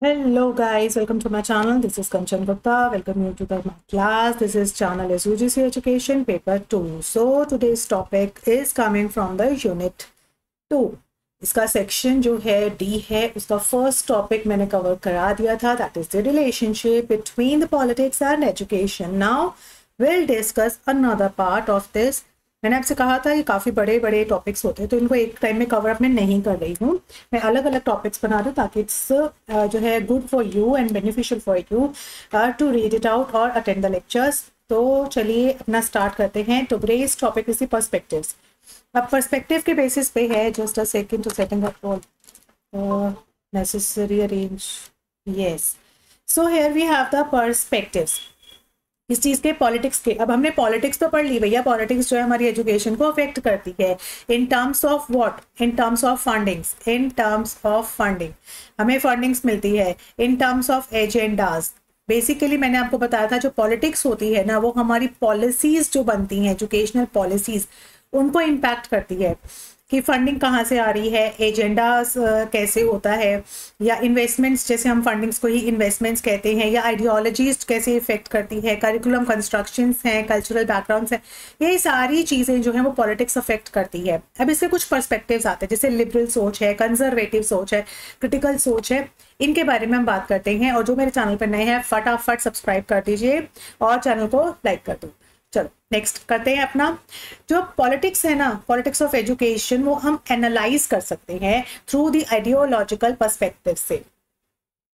Hello guys, welcome to my channel. This is Kanchan Gupta. Welcome you to my class. This is channel is UGC Education paper 2. So today's topic is coming from the unit 2. इसका section जो है D है, उसका first topic मैंने cover करा दिया था, that is the relationship between the politics and education. Now will discuss another part of this. मैंने आपसे कहा था ये काफ़ी बड़े बड़े टॉपिक्स होते हैं, तो इनको एक टाइम में कवर अप मैं नहीं कर रही हूँ. मैं अलग अलग टॉपिक्स बना रही हूँ ताकि इट्स जो है good for you and beneficial for you to read it out और अटेंड द लेक्चर्स. तो चलिए अपना स्टार्ट करते हैं. तो टुडेज टॉपिक इज पर्सपेक्टिव्स. अब पर्सपेक्टिव के बेसिस पे है. Just a second to setting up all necessary arrange. Yes, so here we have the perspectives. इस चीज़ के पॉलिटिक्स के. अब हमने पॉलिटिक्स तो पढ़ ली भैया. पॉलिटिक्स जो है हमारी एजुकेशन को अफेक्ट करती है. In terms of what? In terms of fundings. In terms of funding हमें फंडिंग्स मिलती है. In terms of agendas. Basically मैंने आपको बताया था जो पॉलिटिक्स होती है ना, वो हमारी पॉलिसीज जो बनती हैं, एजुकेशनल पॉलिसीज, उनको इम्पैक्ट करती है कि फंडिंग कहाँ से आ रही है, एजेंडास कैसे होता है, या इन्वेस्टमेंट्स, जैसे हम फंडिंग्स को ही इन्वेस्टमेंट्स कहते हैं, या आइडियोलॉजीज कैसे इफेक्ट करती है, करिकुलम कंस्ट्रक्शंस हैं, कल्चरल बैकग्राउंड्स हैं, ये सारी चीज़ें जो हैं वो पॉलिटिक्स अफेक्ट करती है. अब इसके कुछ पर्सपेक्टिव्स आते हैं, जैसे लिबरल सोच है, कंजर्वेटिव सोच है, क्रिटिकल सोच है. इनके बारे में हम बात करते हैं. और जो मेरे चैनल पर नए हैं फटाफट सब्सक्राइब कर दीजिए और चैनल को लाइक कर दो. चलो नेक्स्ट करते हैं अपना. जो पॉलिटिक्स है ना, पॉलिटिक्स ऑफ एजुकेशन, वो हम एनालाइज कर सकते हैं थ्रू द आइडियोलॉजिकल पर्सपेक्टिव से.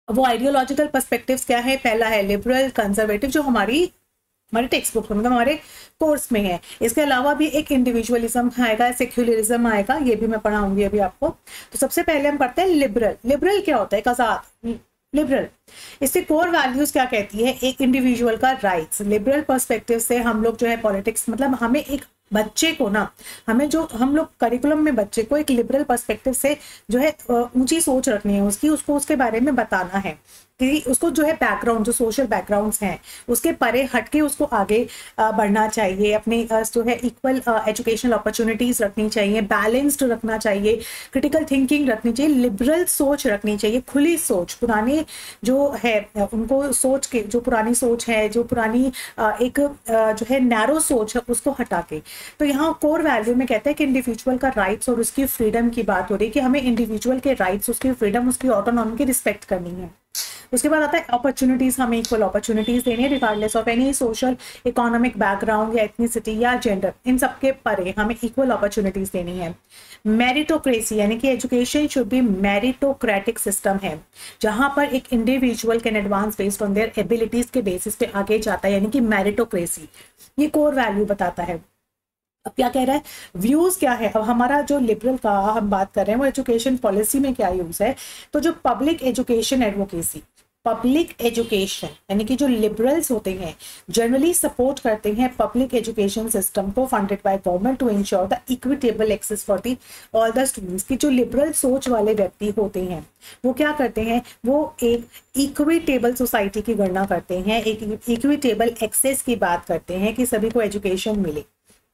वो आइडियोलॉजिकल पर्सपेक्टिव्स क्या है? पहला है लिबरल, कंजर्वेटिव, जो हमारी टेक्स्ट बुक मतलब हमारे कोर्स में है. इसके अलावा भी एक इंडिविजुअलिज्म आएगा, सेक्युलरिज्म आएगा, ये भी मैं पढ़ाऊंगी अभी आपको. तो सबसे पहले हम पढ़ते हैं लिबरल. लिबरल क्या होता है? एक आजाद. लिबरल, इससे कोर वैल्यूज क्या कहती है? एक इंडिविजुअल का राइट्स. लिबरल पर्सपेक्टिव से हम लोग जो है पॉलिटिक्स, मतलब हमें एक बच्चे को ना, हमें जो हम लोग करिकुलम में बच्चे को एक लिबरल पर्सपेक्टिव से जो है ऊंची सोच रखनी है उसकी, उसको उसके बारे में बताना है कि उसको जो है बैकग्राउंड, जो सोशल बैकग्राउंड्स हैं उसके परे हटके उसको आगे बढ़ना चाहिए. अपनी जो है इक्वल एजुकेशनल अपॉर्चुनिटीज रखनी चाहिए, बैलेंस्ड रखना चाहिए, क्रिटिकल थिंकिंग रखनी चाहिए, लिबरल सोच रखनी चाहिए, खुली सोच. पुरानी जो है उनको सोच के, जो पुरानी सोच है, जो पुरानी एक जो है नैरो सोच है, उसको हटा के. तो यहाँ कोर वैल्यू में कहते हैं कि इंडिविजुअल का राइट्स और उसकी फ्रीडम की बात हो रही है कि हमें इंडिविजुअल के राइट्स, उसकी फ्रीडम, उसकी ऑटोनॉमी की रिस्पेक्ट करनी है. उसके बाद आता है अपॉर्चुनिटीज. हमें इक्वल अपॉर्चुनिटीज देनी है regardless of any social economic background या एथनिसिटी या जेंडर. इन सबके परे हमें इक्वल अपॉर्चुनिटीज देनी है. मेरिटोक्रेसी, यानी कि education should be meritocratic system है, जहां पर एक individual can advance based on their abilities के बेसिस पे आगे जाता है, यानी कि मेरिटोक्रेसी. ये कोर वैल्यू बताता है. अब क्या कह रहा है? व्यूज क्या है? अब हमारा जो लिबरल का हम बात कर रहे हैं वो एजुकेशन पॉलिसी में क्या यूज है? तो जो public education advocacy, public education, यानी कि जो लिबरल्स होते हैं जनरली सपोर्ट करते हैं पब्लिक एजुकेशन सिस्टम को funded by government to ensure the equitable access for the all the students. की जो लिबरल सोच वाले व्यक्ति होते हैं वो क्या करते हैं? वो एक इक्विटेबल सोसाइटी की गणना करते हैं, एक इक्विटेबल एक्सेस की बात करते हैं कि सभी को एजुकेशन मिले.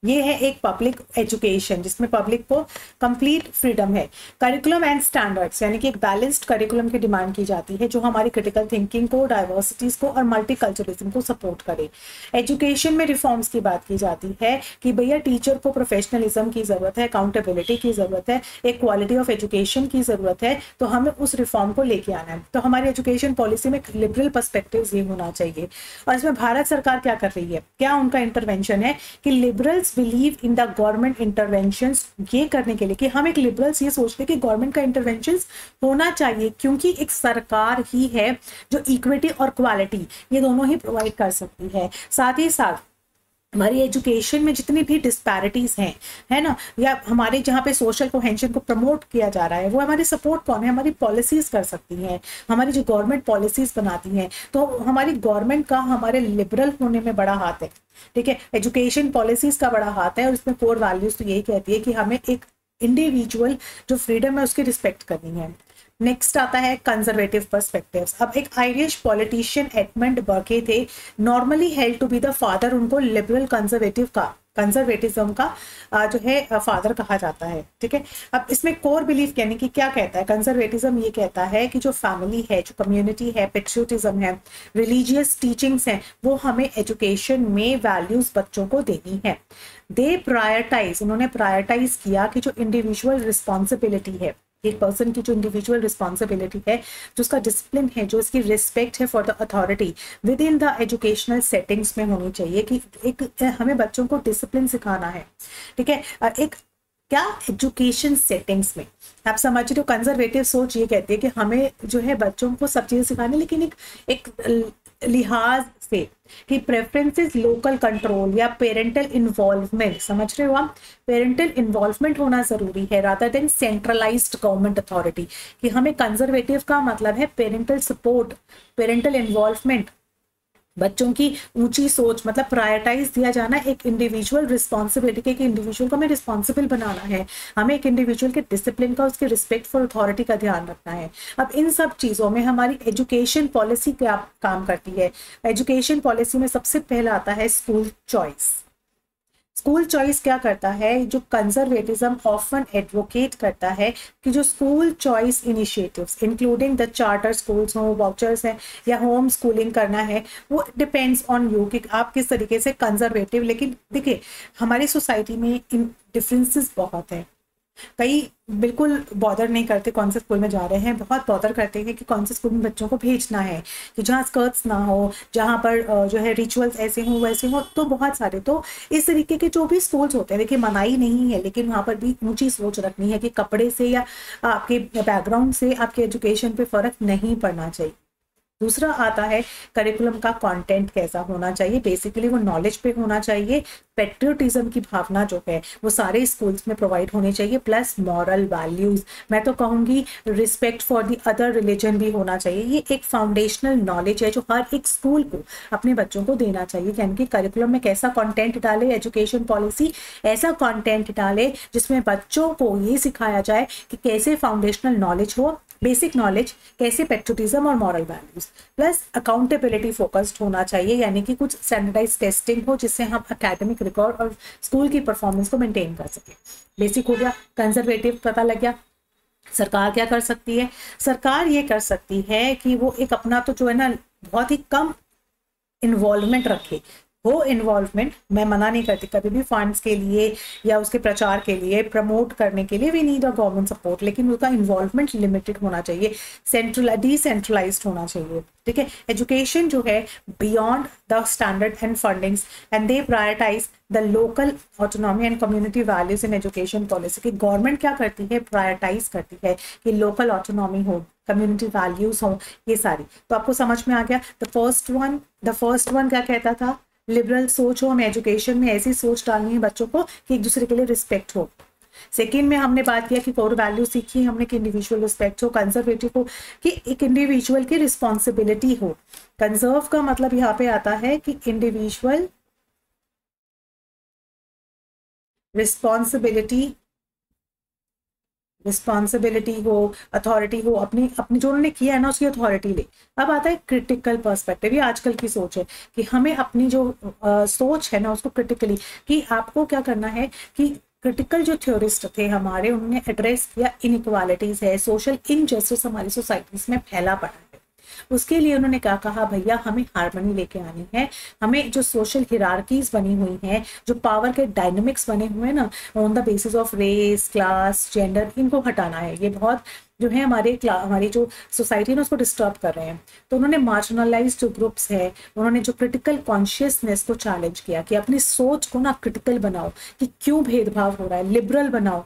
ये है एक पब्लिक एजुकेशन जिसमें पब्लिक को कंप्लीट फ्रीडम है. करिकुलम एंड स्टैंडर्ड्स, यानी कि एक बैलेंस्ड करिकुलम की डिमांड की जाती है जो हमारी क्रिटिकल थिंकिंग को, डाइवर्सिटीज को और मल्टीकल्चरलिज्म को सपोर्ट करे. एजुकेशन में रिफॉर्म्स की बात की जाती है कि भैया टीचर को प्रोफेशनलिज्म की जरूरत है, अकाउंटेबिलिटी की जरूरत है, एक क्वालिटी ऑफ एजुकेशन की जरूरत है. तो हमें उस रिफॉर्म को लेके आना है. तो हमारी एजुकेशन पॉलिसी में लिबरल पर्सपेक्टिव ये होना चाहिए. और इसमें भारत सरकार क्या कर रही है? क्या उनका इंटरवेंशन है कि liberals believe in the government interventions. ये करने के लिए कि हम एक लिबरल्स ये सोचते हैं कि गवर्नमेंट का इंटरवेंशंस होना चाहिए, क्योंकि एक सरकार ही है जो इक्विटी और क्वालिटी ये दोनों ही प्रोवाइड कर सकती है. साथ ही साथ हमारी एजुकेशन में जितनी भी डिस्पैरिटीज हैं, है ना, या हमारे जहाँ पे सोशल कोहेंशन को प्रमोट किया जा रहा है, वो हमारी सपोर्ट कौन है? हमारी पॉलिसीज कर सकती हैं, हमारी जो गवर्नमेंट पॉलिसीज बनाती हैं. तो हमारी गवर्नमेंट का हमारे लिबरल होने में बड़ा हाथ है. ठीक है, एजुकेशन पॉलिसीज का बड़ा हाथ है. और इसमें कोर वैल्यूज तो यही कहती है कि हमें एक इंडिविजुअल जो फ्रीडम है उसकी रिस्पेक्ट करनी है. नेक्स्ट आता है कंजर्वेटिव पर्सपेक्टिव्स. अब एक आयरिश पॉलिटिशियन एडमंड बर्के थे, normally held to be the father. उनको लिबरल कंजर्वेटिव का कंजर्वेटिज्म का जो है फादर कहा जाता है। ठीक है, अब इसमें कोर बिलीफ यानी कि क्या कहता है कंजर्वेटिज्म, ये कहता है कि जो फैमिली है, जो कम्युनिटी है, पेट्रियोटिज्म है, रिलीजियस टीचिंग्स हैं, वो हमें एजुकेशन में वैल्यूज बच्चों को देनी है। दे प्रायोरिटाइज, उन्होंने प्रायोरिटाइज किया कि जो इंडिविजुअल रिस्पॉन्सिबिलिटी है, एक पर्सन की जो इंडिविजुअल रिस्पॉन्सिबिलिटी है, जो उसका डिसिप्लिन है, जो उसकी रिस्पेक्ट है for the authority with in the educational settings में होनी चाहिए। कि एक हमें बच्चों को डिसिप्लिन सिखाना है। ठीक है, एक क्या एजुकेशन सेटिंग्स में, आप समझ रहे हो, कंजर्वेटिव सोच ये कहती है कि हमें जो है बच्चों को सब चीजें सिखानी, लेकिन एक लिहाज से कि प्रेफरेंसेस, लोकल कंट्रोल या पेरेंटल इन्वॉल्वमेंट, समझ रहे हो आप, पेरेंटल इन्वॉल्वमेंट होना जरूरी है rather than centralised government authority. कि हमें कंजर्वेटिव का मतलब है पेरेंटल सपोर्ट, पेरेंटल इन्वॉल्वमेंट, बच्चों की ऊंची सोच, मतलब प्रायोरिटाइज दिया जाना एक इंडिविजुअल रिस्पॉन्सिबिलिटी के, इंडिविजुअल को हमें रिस्पॉन्सिबल बनाना है, हमें एक इंडिविजुअल के डिसिप्लिन का, उसके रिस्पेक्ट फॉर अथॉरिटी का ध्यान रखना है। अब इन सब चीज़ों में हमारी एजुकेशन पॉलिसी क्या काम करती है? एजुकेशन पॉलिसी में सबसे पहला आता है स्कूल चॉइस। स्कूल चॉइस क्या करता है? जो कंजर्वेटिज्म ऑफन एडवोकेट करता है कि जो school choice initiatives including the charter schools हो, वाउचर्स हैं या होम स्कूलिंग करना है, वो डिपेंड्स ऑन यू कि आप किस तरीके से कंजर्वेटिव। लेकिन देखिए हमारी सोसाइटी में इन डिफरेंसेस बहुत हैं। कई बिल्कुल बॉदर नहीं करते कौन से स्कूल में जा रहे हैं, बहुत बॉदर करते हैं कि कौन से स्कूल में बच्चों को भेजना है, कि जहाँ स्कर्ट्स ना हो, जहाँ पर जो है रिचुअल्स ऐसे हों वैसे हों, तो बहुत सारे। तो इस तरीके के जो भी स्कूल्स होते हैं, देखिए मनाही नहीं है, लेकिन वहाँ पर भी ऊंची सोच रखनी है कि कपड़े से या आपके बैकग्राउंड से आपके एजुकेशन पे फर्क नहीं पड़ना चाहिए। दूसरा आता है करिकुलम का कंटेंट कैसा होना चाहिए, बेसिकली वो नॉलेज पे होना चाहिए। पेट्रियोटिज्म की भावना जो है वो सारे स्कूल्स में प्रोवाइड होनी चाहिए, प्लस मॉरल वैल्यूज, मैं तो कहूँगी respect for the other religion भी होना चाहिए। ये एक फाउंडेशनल नॉलेज है जो हर एक स्कूल को अपने बच्चों को देना चाहिए। यानी कि करिकुलम में कैसा कंटेंट डाले, एजुकेशन पॉलिसी ऐसा कंटेंट डाले जिसमें बच्चों को ये सिखाया जाए कि कैसे फाउंडेशनल नॉलेज हो, बेसिक नॉलेज, कैसे पेट्रियोटिज्म और moral values, plus accountability focused होना चाहिए। यानी कि कुछ स्टैंडर्डाइज टेस्टिंग हो जिससे हम एकेडमिक रिकॉर्ड और स्कूल की परफॉर्मेंस को मेंटेन कर सके। बेसिक हो गया, कंजर्वेटिव पता लग गया। सरकार क्या कर सकती है? सरकार ये कर सकती है कि वो एक अपना तो जो है ना बहुत ही कम इन्वॉल्वमेंट रखे। हो इन्वॉल्वमेंट, मैं मना नहीं करती, कभी भी फंड्स के लिए या उसके प्रचार के लिए, प्रमोट करने के लिए we need a government support, लेकिन उसका इन्वॉल्वमेंट लिमिटेड होना चाहिए, डिसेंट्रलाइज्ड होना चाहिए। ठीक है, एजुकेशन जो है beyond the standard and fundings and they prioritize the local autonomy and community values in education policy. की गवर्नमेंट क्या करती है? प्रायोरिटाइज करती है कि लोकल ऑटोनॉमी हो, कम्युनिटी वैल्यूज हो, ये सारी। तो आपको समझ में आ गया। द फर्स्ट वन क्या कहता था? लिबरल सोच हो, हमें एजुकेशन में ऐसी सोच डालनी है बच्चों को कि एक दूसरे के लिए रिस्पेक्ट हो। सेकेंड में हमने बात किया कि कोर वैल्यू सीखी हमने कि इंडिविजुअल रिस्पेक्ट हो। कंजर्वेटिव को कि एक इंडिविजुअल की रिस्पॉन्सिबिलिटी हो। कंजर्व का मतलब यहाँ पे आता है कि इंडिविजुअल रिस्पॉन्सिबिलिटी हो, अथॉरिटी हो, अपनी अपनी जो उन्होंने किया है ना उसकी अथॉरिटी ले। अब आता है क्रिटिकल पर्सपेक्टिव। ये आजकल की सोच है कि हमें अपनी जो सोच है ना उसको क्रिटिकली, कि आपको क्या करना है कि क्रिटिकल जो थ्योरिस्ट थे हमारे, उन्होंने एड्रेस किया इनइक्वालिटीज है, सोशल इनजस्टिस हमारी सोसाइटीज में फैला पड़ा है। उसके लिए उन्होंने क्या कहा? भैया हमें हार्मनी लेके आनी है, हमें जो सोशल हिरार्कीज बनी हुई हैं, जो पावर के डायनामिक्स बने हुए हैं ना on the basis of race, class, gender, इनको हटाना है। ये बहुत जो है हमारी जो सोसाइटी है ना उसको डिस्टर्ब कर रहे हैं। तो उन्होंने मार्जिनलाइज्ड जो ग्रुप्स है, उन्होंने जो क्रिटिकल कॉन्शियसनेस को चैलेंज किया कि अपनी सोच को ना क्रिटिकल बनाओ कि क्यों भेदभाव हो रहा है, लिबरल बनाओ।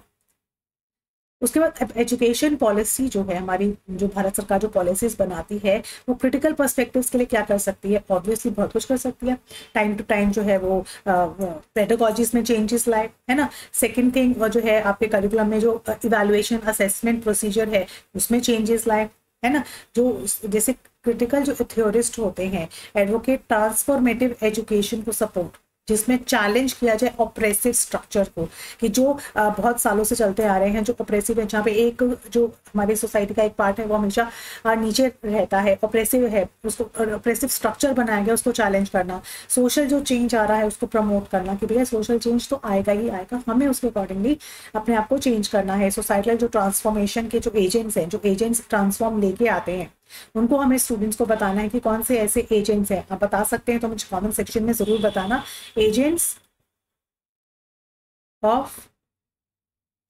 उसके बाद एजुकेशन पॉलिसी जो है हमारी, जो भारत सरकार जो पॉलिसीज बनाती है वो क्रिटिकल पर्सपेक्टिव्स के लिए क्या कर सकती है? ऑब्वियसली बहुत कुछ कर सकती है। टाइम टू टाइम जो है वो पेडागोजीज में चेंजेस लाए, है ना। सेकंड थिंग वो जो है आपके करिकुलम में जो इवैल्यूएशन असेसमेंट प्रोसीजर है उसमें चेंजेस लाए, है ना। जो जैसे क्रिटिकल जो थ्योरिस्ट होते हैं एडवोकेट ट्रांसफॉर्मेटिव एजुकेशन को सपोर्ट, जिसमें चैलेंज किया जाए ऑपरेसिव स्ट्रक्चर को, कि जो बहुत सालों से चलते आ रहे हैं, जो ऑपरेसिव है, जहाँ पे एक जो हमारी सोसाइटी का एक पार्ट है वो हमेशा नीचे रहता है, ऑपरेसिव है, उसको ऑपरेसिव स्ट्रक्चर बनाया गया, उसको चैलेंज करना। सोशल जो चेंज आ रहा है उसको प्रमोट करना कि भैया सोशल चेंज तो आएगा ही आएगा, हमें उसके अकॉर्डिंगली अपने आप को चेंज करना है। सोसाइटल जो ट्रांसफॉर्मेशन के जो एजेंट्स हैं, जो एजेंट्स ट्रांसफॉर्म लेके आते हैं, उनको हमें स्टूडेंट्स को बताना है कि कौन से ऐसे एजेंट्स हैं। आप बता सकते हैं तो मुझे कमेंट सेक्शन में जरूर बताना। एजेंट्स ऑफ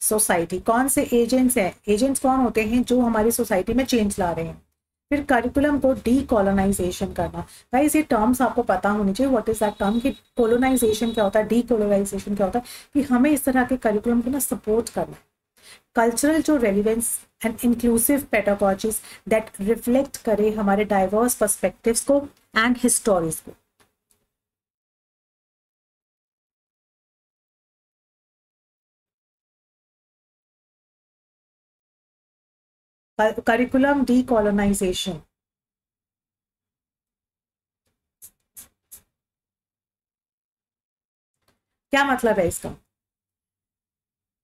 सोसाइटी, कौन से एजेंट्स हैं, एजेंट्स कौन होते हैं जो हमारी सोसाइटी में चेंज ला रहे हैं। फिर करिकुलम को डीकोलोनाइजेशन करना। गाइस ये टर्म्स आपको पता होनी चाहिए, व्हाट इज दैट टर्म, कि कोलोनाइजेशन क्या होता है, डीकोलोनाइजेशन क्या होता है, कि हमें इस तरह के करिकुलम को ना सपोर्ट करना है। कल्चरल जो relevance and inclusive pedagogies that reflect करे हमारे डाइवर्स पर्सपेक्टिव्स को एंड हिस्टोरीज को। करिकुलम डीकोलोनाइजेशन क्या मतलब है इसका?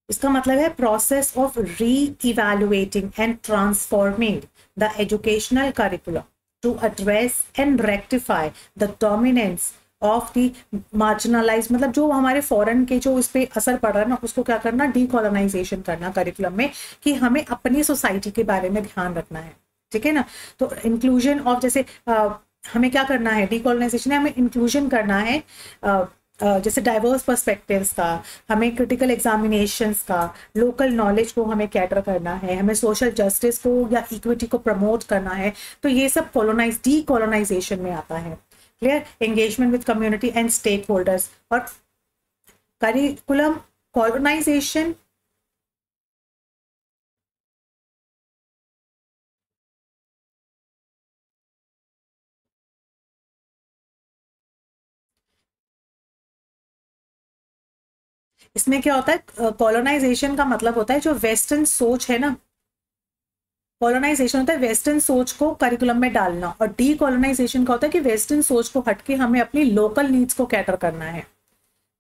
इसका मतलब है process of reevaluating and transforming the educational curriculum to address and rectify the dominance of the marginalize, मतलब जो हमारे फॉरेन के जो इस पे असर पड़ रहा है ना, उसको क्या करना, डीकोलोनाइजेशन करना करिकुलम में, कि हमें अपनी सोसाइटी के बारे में ध्यान रखना है। ठीक है ना? तो इंक्लूजन ऑफ, जैसे हमें क्या करना है, डीकोलोनाइजेशन है, हमें इंक्लूजन करना है, जैसे डाइवर्स पर्सपेक्टिव्स का, हमें क्रिटिकल एग्जामिनेशंस का, लोकल नॉलेज को हमें कैटर करना है, हमें सोशल जस्टिस को या इक्विटी को प्रमोट करना है। तो ये सब डीकोलोनाइजेशन में आता है। Clear? Engagement with community and stakeholders. और करिकुलम कॉलोनाइजेशन इसमें क्या होता है, कॉलोनाइजेशन का मतलब होता है जो वेस्टर्न सोच है ना, कॉलोनाइजेशन होता है वेस्टर्न सोच को करिकुलम में डालना, और डी कॉलोनाइजेशन का होता है कि वेस्टर्न सोच को हटके हमें अपनी लोकल नीड्स को कैटर करना है।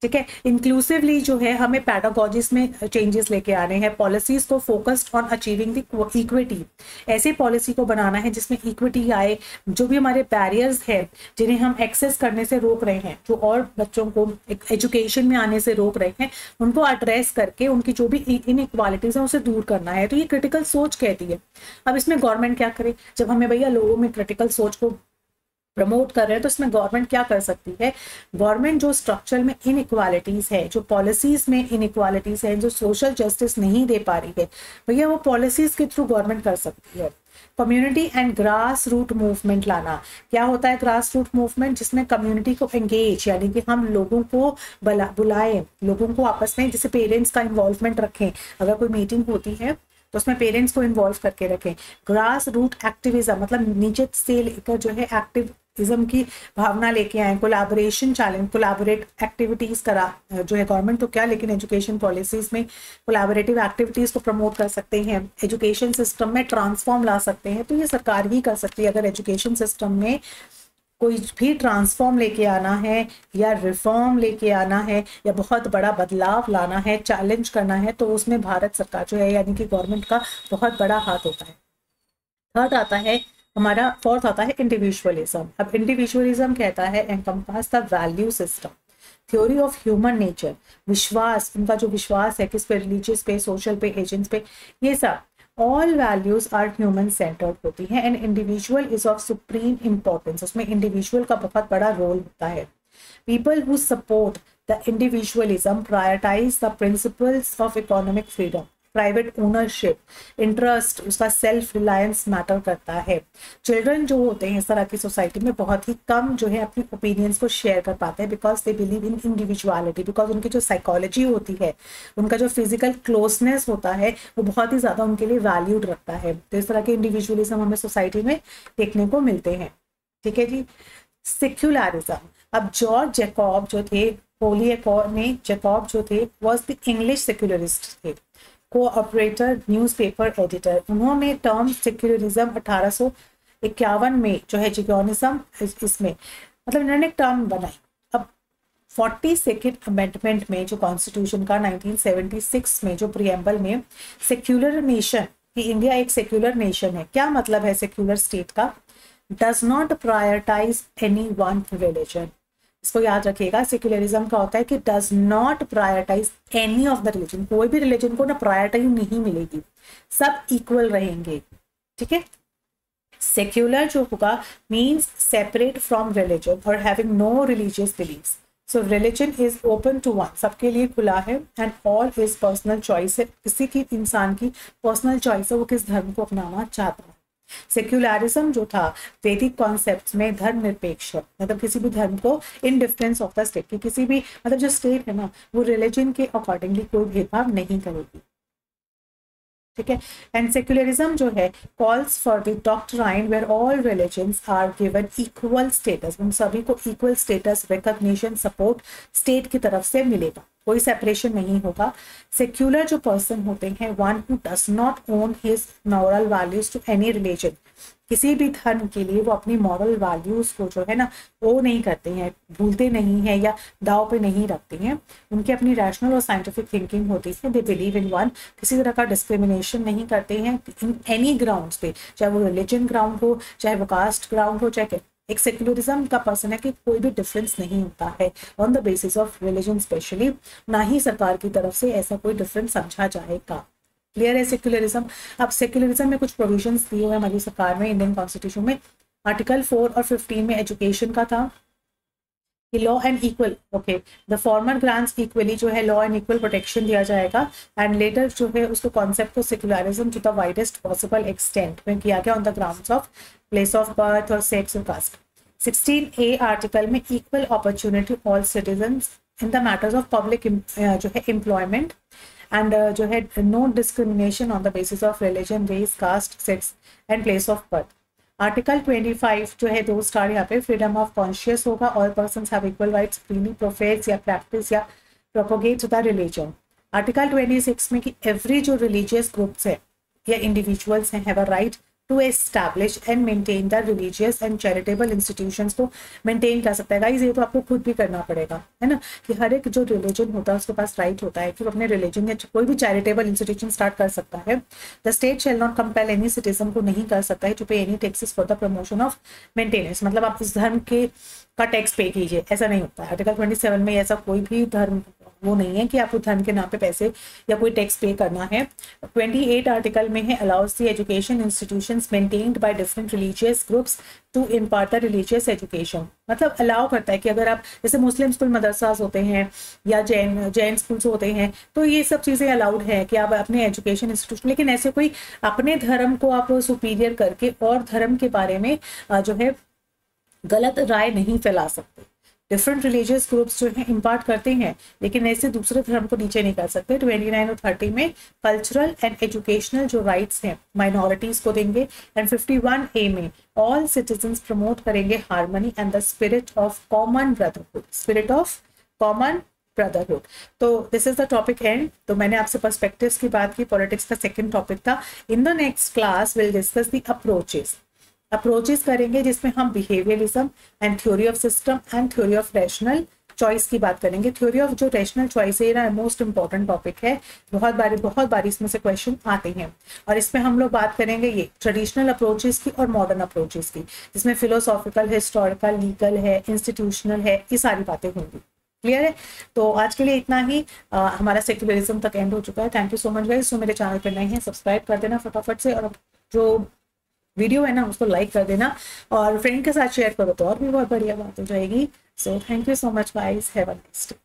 ठीक है? इंक्लूसिवली जो है हमें पैडागॉजीज में चेंजेस लेके आने हैं, पॉलिसीज को focused on achieving the equity, ऐसी पॉलिसी को बनाना है जिसमें इक्विटी आए। जो भी हमारे बैरियर्स है जिन्हें हम एक्सेस करने से रोक रहे हैं, जो और बच्चों को एजुकेशन में आने से रोक रहे हैं, उनको एड्रेस करके उनकी जो भी इनइक्वालिटीज है उसे दूर करना है। तो ये क्रिटिकल सोच कहती है। अब इसमें गवर्नमेंट क्या करे, जब हमें भैया लोगों में क्रिटिकल सोच को प्रमोट कर रहे हैं, तो इसमें गवर्नमेंट क्या कर सकती है? गवर्नमेंट जो स्ट्रक्चर में इनइक्वालिटीज है, जो पॉलिसीज में इनइक्वालिटीज है, जो सोशल जस्टिस नहीं दे पा रही है, भैया वो पॉलिसीज के थ्रू गवर्नमेंट कर सकती है। Community and grass root movement लाना। क्या होता है ग्रास रूट मूवमेंट? जिसमें कम्युनिटी को एंगेज, यानी कि हम लोगों को बुलाएं, लोगों को आपस में, जैसे पेरेंट्स का इन्वॉल्वमेंट रखें, अगर कोई मीटिंग होती है तो उसमें पेरेंट्स को इन्वॉल्व करके रखें। ग्रास रूट एक्टिविज्म, मतलब नीचे से लेकर जो है एक्टिविज्म की भावना लेके आए, कोलैबोरेशन चैलेंज, कोलैबोरेट एक्टिविटीज करा जो है गवर्नमेंट तो क्या, लेकिन एजुकेशन पॉलिसीज में कोलैबोरेटिव एक्टिविटीज को प्रमोट कर सकते हैं, एजुकेशन सिस्टम में ट्रांसफॉर्म ला सकते हैं। तो ये सरकार ही कर सकती है। अगर एजुकेशन सिस्टम में कोई भी ट्रांसफॉर्म लेके आना है या रिफॉर्म लेके आना है या बहुत बड़ा बदलाव लाना है, चैलेंज करना है, तो उसमें भारत सरकार जो है यानी कि गवर्नमेंट का बहुत बड़ा हाथ होता है। थर्ड आता है हमारा, फोर्थ आता है इंडिविजुअलिज्म। अब इंडिविजुअलिज्म कहता है encompass the value system, theory of human nature, विश्वास, उनका जो विश्वास है किस पे, रिलीजियस पे, सोशल पे, एजेंट्स पे, ये सब all values are human centred होती हैं and individual is of supreme importance. उसमें इंडिविजुअल का बहुत बड़ा रोल होता है। People who support the individualism prioritize the principles of economic freedom, private ownership, interest, उसका सेल्फ रिलायंस मैटर करता है। चिल्ड्रन जो होते हैं इस तरह की सोसाइटी में बहुत ही कम जो है अपनी ओपिनियंस को शेयर कर पाते हैं, because they believe in individuality, because उनकी जो साइकोलॉजी होती है, उनका जो फिजिकल क्लोजनेस होता है वो बहुत ही ज्यादा उनके लिए वैल्यूड रखता है। तो इस तरह के इंडिविजुअलिज्म हमें सोसाइटी में देखने को मिलते हैं। ठीक है जी। सेक्युलरिज्म। अब जॉर्ज जैकब जो थे, पोलियकोर में जैकब जो थे वॉज द इंग्लिश सेक्युलरिस्ट थे, कोऑपरेटर, न्यूज़पेपर एडिटर। उन्होंने टर्म सेक्युलरिज्म 1851 में जो है जियोनिज्म, इसमें मतलब इन्होंने एक टर्म बनाई। अब 42nd अमेंडमेंट में जो कॉन्स्टिट्यूशन का 1976 में जो प्रियम्बल में सेक्युलर नेशन कि इंडिया एक सेक्युलर नेशन है, क्या मतलब है सेक्युलर स्टेट का? Does not prioritize any one religion. इसको याद रखिएगा, सेक्युलरिज्म का होता है कि does not prioritize any of the religion, कोई भी रिलीजन को ना प्रायोरिटी नहीं मिलेगी, सब इक्वल रहेंगे, ठीक है। सेक्युलर जो होगा मीन्स सेपरेट फ्रॉम रिलीजन और having no religious beliefs. So religion is open to one, सबके लिए खुला है, and all is personal choice है, किसी की इंसान की पर्सनल चॉइस है वो किस धर्म को अपनाना चाहता है। सेक्युलरिज्म जो था वैदिक कॉन्सेप्ट्स में धर्मनिरपेक्ष, मतलब किसी भी धर्म को in difference of the state, की किसी भी मतलब जो स्टेट है ना वो रिलीजन के अकॉर्डिंगली कोई भेदभाव नहीं करेगी, ठीक है। एंड सेक्युलरिज्म जो है calls for the doctrine where all religions are given equal status, उन सभी को equal status, recognition, support state की तरफ से मिलेगा, कोई सेपरेशन नहीं होगा। सेक्युलर जो पर्सन होते हैं one who does not own his moral values to any religion, किसी भी धर्म के लिए वो अपनी मॉरल वैल्यूज को जो है ना वो नहीं करते हैं, भूलते नहीं है या दाव पे नहीं रखते हैं, उनकी अपनी रैशनल और साइंटिफिक थिंकिंग होती है, दे बिलीव इन वन, किसी तरह का डिस्क्रिमिनेशन नहीं करते हैं इन एनी ग्राउंड्स पे, चाहे वो रिलीजन ग्राउंड हो, चाहे वो कास्ट ग्राउंड हो, चाहे एक सेक्युलरिज्म का पर्सन है कि कोई भी डिफरेंस नहीं होता है on the basis of religion specially, ना ही सरकार की तरफ से ऐसा कोई डिफरेंस समझा जाएगा। क्लियर है सेक्युलरिज्म। अब सेक्युलरिज्म में कुछ प्रोविजंस दिए हुए हमारी सरकार में इंडियन कॉन्स्टिट्यूशन में, आर्टिकल 4 और 15 में एजुकेशन का था कि law and equal, okay, the former grants equally जो है लॉ एंड इक्वल प्रोटेक्शन दिया जाएगा, एंड लेटर जो है उसको कॉन्सेप्ट को secularism to the widest possible extent में किया गया on the grounds of place of birth और सेक्स और कास्ट। 16A आर्टिकल में equal opportunity all citizens in the matters of public जो है एम्प्लॉयमेंट, एंड जो है no discrimination on the basis of religion, race, caste, sex and place of birth. Article 25 जो है 2 star यहाँ पे फ्रीडम ऑफ कॉन्शियस होगा, all persons have equal rights freely profess या प्रैक्टिस या प्रोपोगेट द रिलीजन। आर्टिकल 26 में कि every जो रिलीजियस ग्रुप्स है या इंडिविजुअल्स हैं have a right to establish and maintain the religious and charitable institutions को मेंटेन कर सकता है। गाइस ये तो आपको खुद भी करना पड़ेगा, है ना, कि हर एक जो रिलीजन होता है उसके पास राइट होता है कि वो अपने रिलीजन या कोई भी चैरिटेबल इंस्टीट्यूशन स्टार्ट कर सकता है। The state shall not compel any citizen को नहीं कर सकता है टू पे any taxes for the promotion of maintenance, मतलब आप इस धर्म के का टैक्स पे कीजिए, ऐसा नहीं होता है। आर्टिकल 27 में ऐसा कोई भी धर्म वो नहीं है कि आपको धर्म के नाम पे पैसे या कोई टैक्स पे करना है। 28 आर्टिकल में है allows the education institutions maintained by different religious groups to impart the religious education, मतलब अलाउ करता है कि अगर आप जैसे मुस्लिम स्कूल मदरसास होते हैं या जैन स्कूल्स होते हैं तो ये सब चीज़ें अलाउड है कि आप अपने एजुकेशन इंस्टीट्यूशन, लेकिन ऐसे कोई अपने धर्म को आप सुपीरियर करके और धर्म के बारे में जो है गलत राय नहीं फैला सकते। डिफरेंट रिलीजियस ग्रुप्स जो है इम्पार्ट करते हैं लेकिन ऐसे दूसरे धर्म को नीचे नहीं कर सकते। 29 और 30 में कल्चरल एंड एजुकेशनल जो राइट्स हैं माइनॉरिटीज को देंगे, एंड 51A में ऑल सिटीजन्स प्रमोट करेंगे harmony and the spirit of common brotherhood, spirit of common brotherhood. तो this is the topic end. तो मैंने आपसे पर्सपेक्टिव्स की बात की, पॉलिटिक्स का सेकंड टॉपिक था। In the next class will discuss the approaches करेंगे जिसमें हम behaviourism and theory of system and theory of rational choice की बात करेंगे। थ्योरी ऑफ जो रैशनल चॉइस है ना मोस्ट इंपॉर्टेंट टॉपिक है, बहुत बारी इसमें से क्वेश्चन आते हैं, और इसमें हम लोग बात करेंगे ये ट्रेडिशनल अप्रोचेस की और मॉडर्न अप्रोचेस की, जिसमें फिलोसॉफिकल, हिस्टोरिकल, लीगल है, इंस्टीट्यूशनल है, ये सारी बातें होंगी। क्लियर है? तो आज के लिए इतना ही। हमारा सेक्युलरिज्म तक एंड हो चुका है। Thank you so much guys. जो मेरे चैनल पर नए हैं सब्सक्राइब कर देना फटाफट से, और जो वीडियो है ना उसको लाइक कर देना और फ्रेंड के साथ शेयर करो तो और भी बहुत बढ़िया बात हो जाएगी। So thank you so much guys, have a nice day.